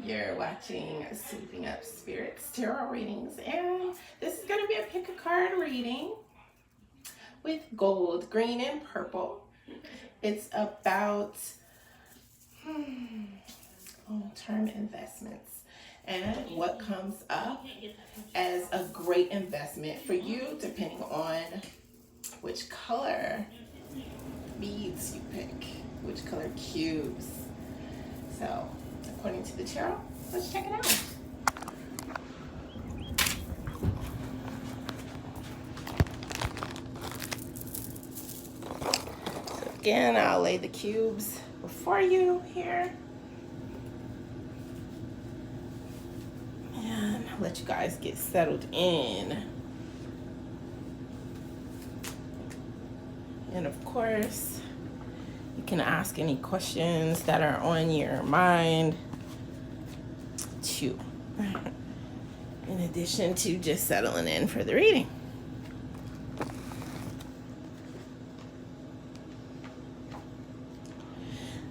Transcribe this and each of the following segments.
You're watching Sweeping Up Spirits Tarot Readings, and this is going to be a pick a card reading with gold, green, and purple. It's about long-term investments and what comes up as a great investment for you, depending on which color beads you pick, which color cubes. So, according to the tarot, let's check it out. So again, I'll lay the cubes before you here. And I'll let you guys get settled in. And of course, you can ask any questions that are on your mind too, in addition to just settling in for the reading.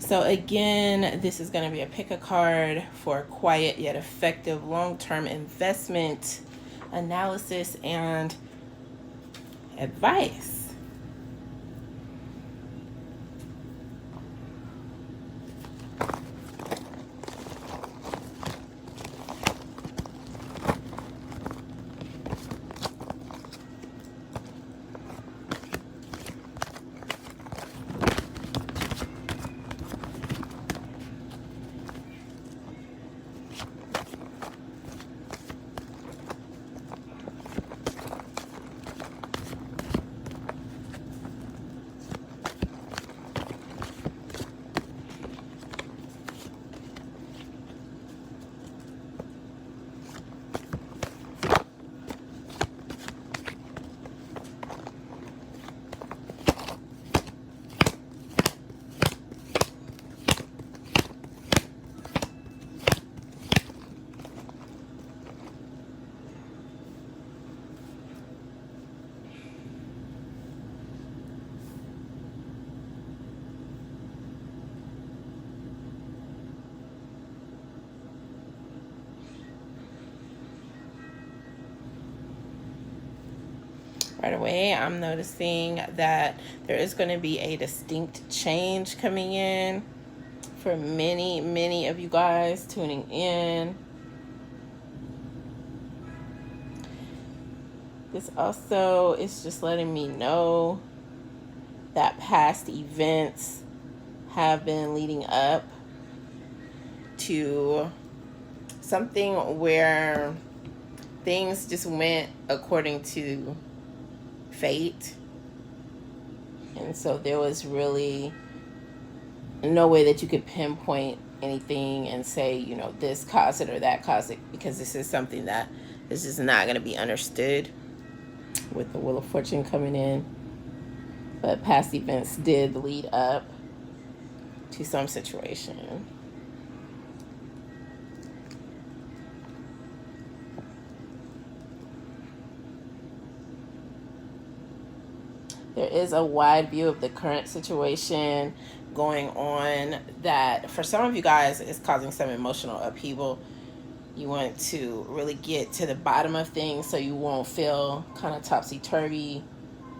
So again, this is going to be a pick a card for quiet yet effective long-term investment analysis and advice. Right away, I'm noticing that there is going to be a distinct change coming in for many of you guys tuning in. This also is just letting me know that past events have been leading up to something where things just went according to fate, and so there was really no way that you could pinpoint anything and say, you know, this caused it or that caused it, because this is something that is just not going to be understood with the Wheel of Fortune coming in. But past events did lead up to some situation. There is a wide view of the current situation going on that for some of you guys is causing some emotional upheaval. You want to really get to the bottom of things so you won't feel kind of topsy-turvy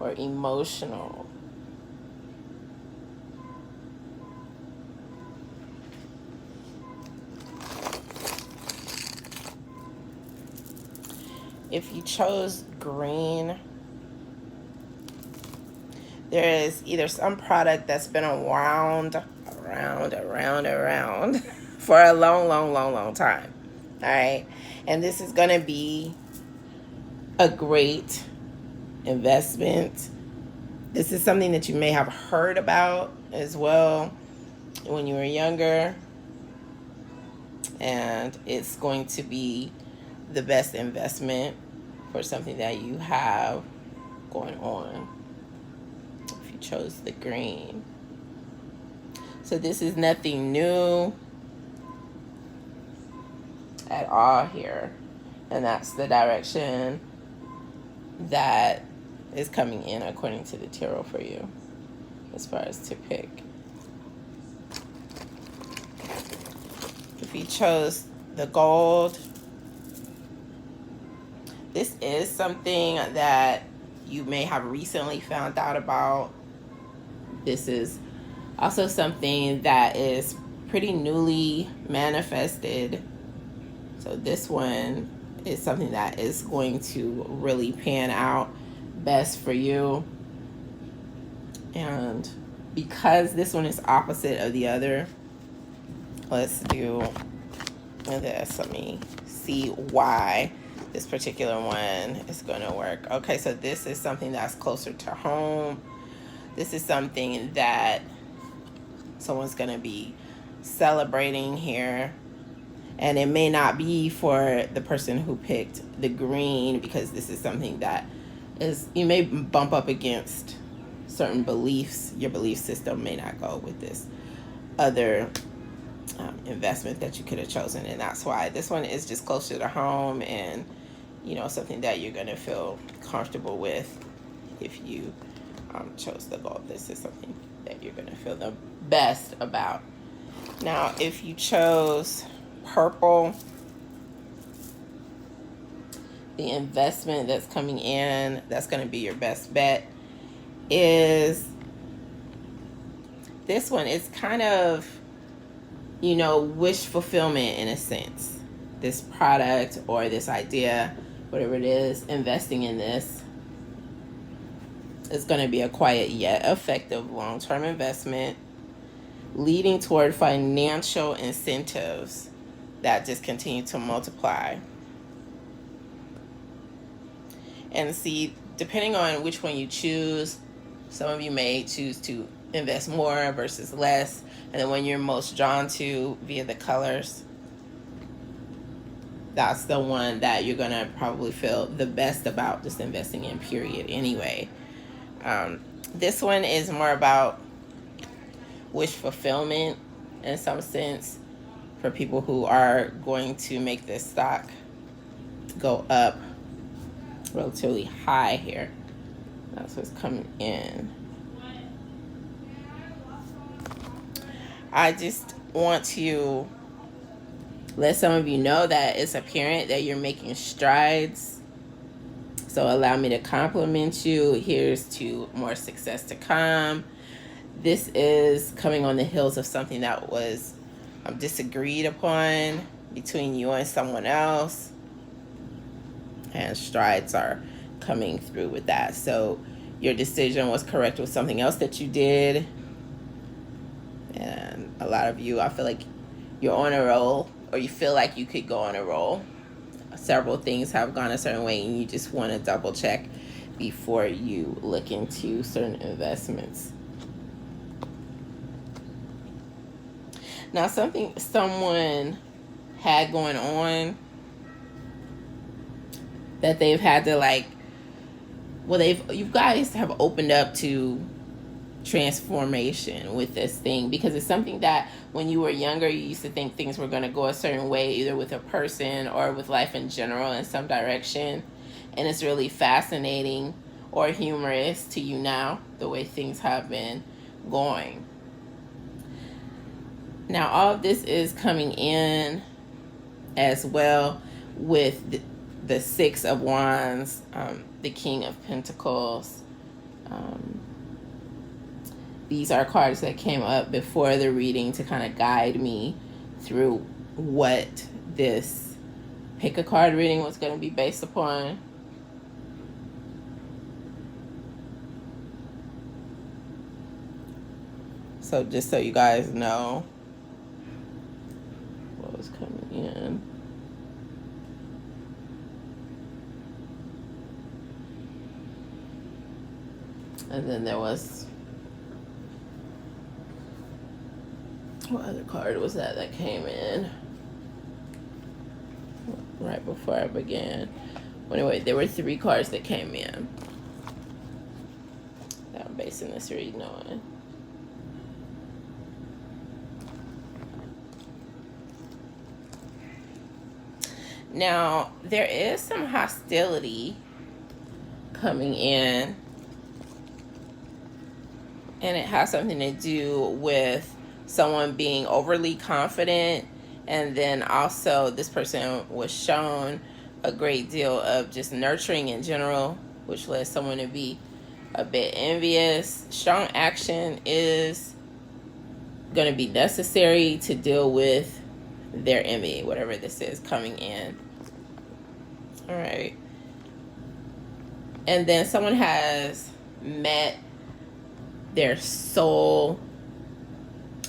or emotional. If you chose green, there is either some product that's been around for a long time. All right. And this is going to be a great investment. This is something that you may have heard about as well when you were younger. And it's going to be the best investment for something that you have going on. Chose the green. So this is nothing new at all here, and that's the direction that is coming in according to the tarot for you as far as to pick. If you chose the gold. This is something that you may have recently found out about. This is also something that is pretty newly manifested. So this one is something that is going to really pan out best for you. And because this one is opposite of the other, let's do this. Let me see why this particular one is going to work. Okay, so this is something that's closer to home. This is something that someone's going to be celebrating here. And it may not be for the person who picked the green, because this is something that is, you may bump up against certain beliefs. Your belief system may not go with this other investment that you could have chosen. And that's why this one is just closer to home, and you know, something that you're going to feel comfortable with if you chose the gold. This is something that you're going to feel the best about. Now, if you chose purple, the investment that's coming in, that's going to be your best bet, is this one. It's kind of, you know, wish fulfillment in a sense. This product or this idea, whatever it is, investing in this is going to be a quiet yet effective long-term investment, leading toward financial incentives that just continue to multiply. And see, depending on which one you choose, some of you may choose to invest more versus less, and the one you're most drawn to via the colors, that's the one that you're going to probably feel the best about just investing in, period, anyway. This one is more about wish fulfillment in some sense, for people who are going to make this stock go up relatively high here. That's what's coming in. I just want to let some of you know that it's apparent that you're making strides. So allow me to compliment you. Here's to more success to come. This is coming on the heels of something that was disagreed upon between you and someone else, and strides are coming through with that. So your decision was correct with something else that you did, and a lot of you, I feel like you're on a roll, or you feel like you could go on a roll. Several things have gone a certain way, and you just want to double check before you look into certain investments. Now, something someone had going on that they've had to, like, well, you guys have opened up to transformation with this thing, because it's something that when you were younger, you used to think things were going to go a certain way, either with a person or with life in general in some direction. And it's really fascinating or humorous to you now, the way things have been going. Now, all of this is coming in as well with the Six of Wands, the King of Pentacles. These are cards that came up before the reading to kind of guide me through what this pick a card reading was going to be based upon. So just so you guys know what was coming in. And then there was, what other card was that came in right before I began? Anyway, there were 3 cards that came in that I'm basing this reading on. Now, there is some hostility coming in, and it has something to do with someone being overly confident And then also this person was shown a great deal of just nurturing in general, which led someone to be a bit envious. Strong action is going to be necessary to deal with their envy, whatever this is coming in. All right. And then someone has met their soul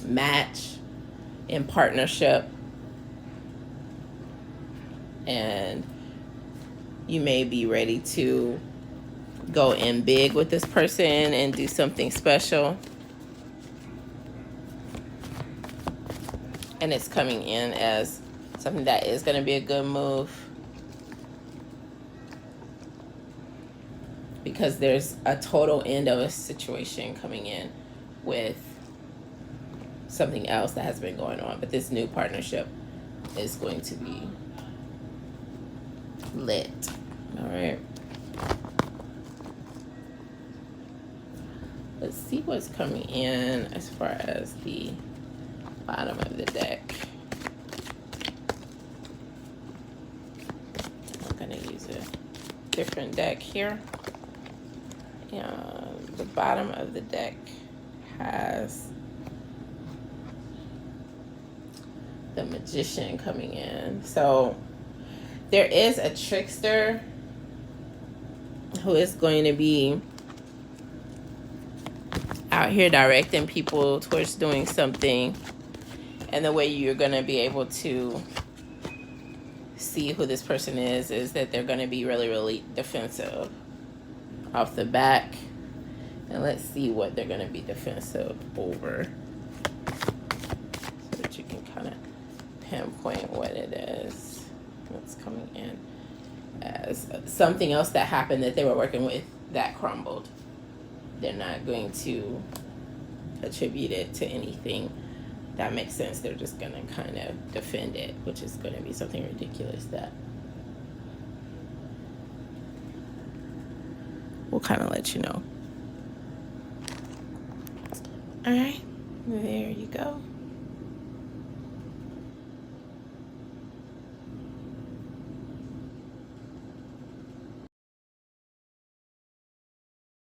match in partnership, and you may be ready to go in big with this person and do something special. And it's coming in as something that is going to be a good move, because there's a total end of a situation coming in with something else that has been going on. But this new partnership is going to be lit. All right. Let's see what's coming in as far as the bottom of the deck. I'm going to use a different deck here. The bottom of the deck has the Magician coming in. So there is a trickster who is going to be out here directing people towards doing something. And the way you're going to be able to see who this person is that they're going to be really, really defensive off the back. And let's see what they're going to be defensive over, so that you can kind of pinpoint what it is, what's coming in as something else that happened that they were working with that crumbled. They're not going to attribute it to anything that makes sense. They're just going to kind of defend it, which is going to be something ridiculous that we'll kind of let you know. All right, there you go.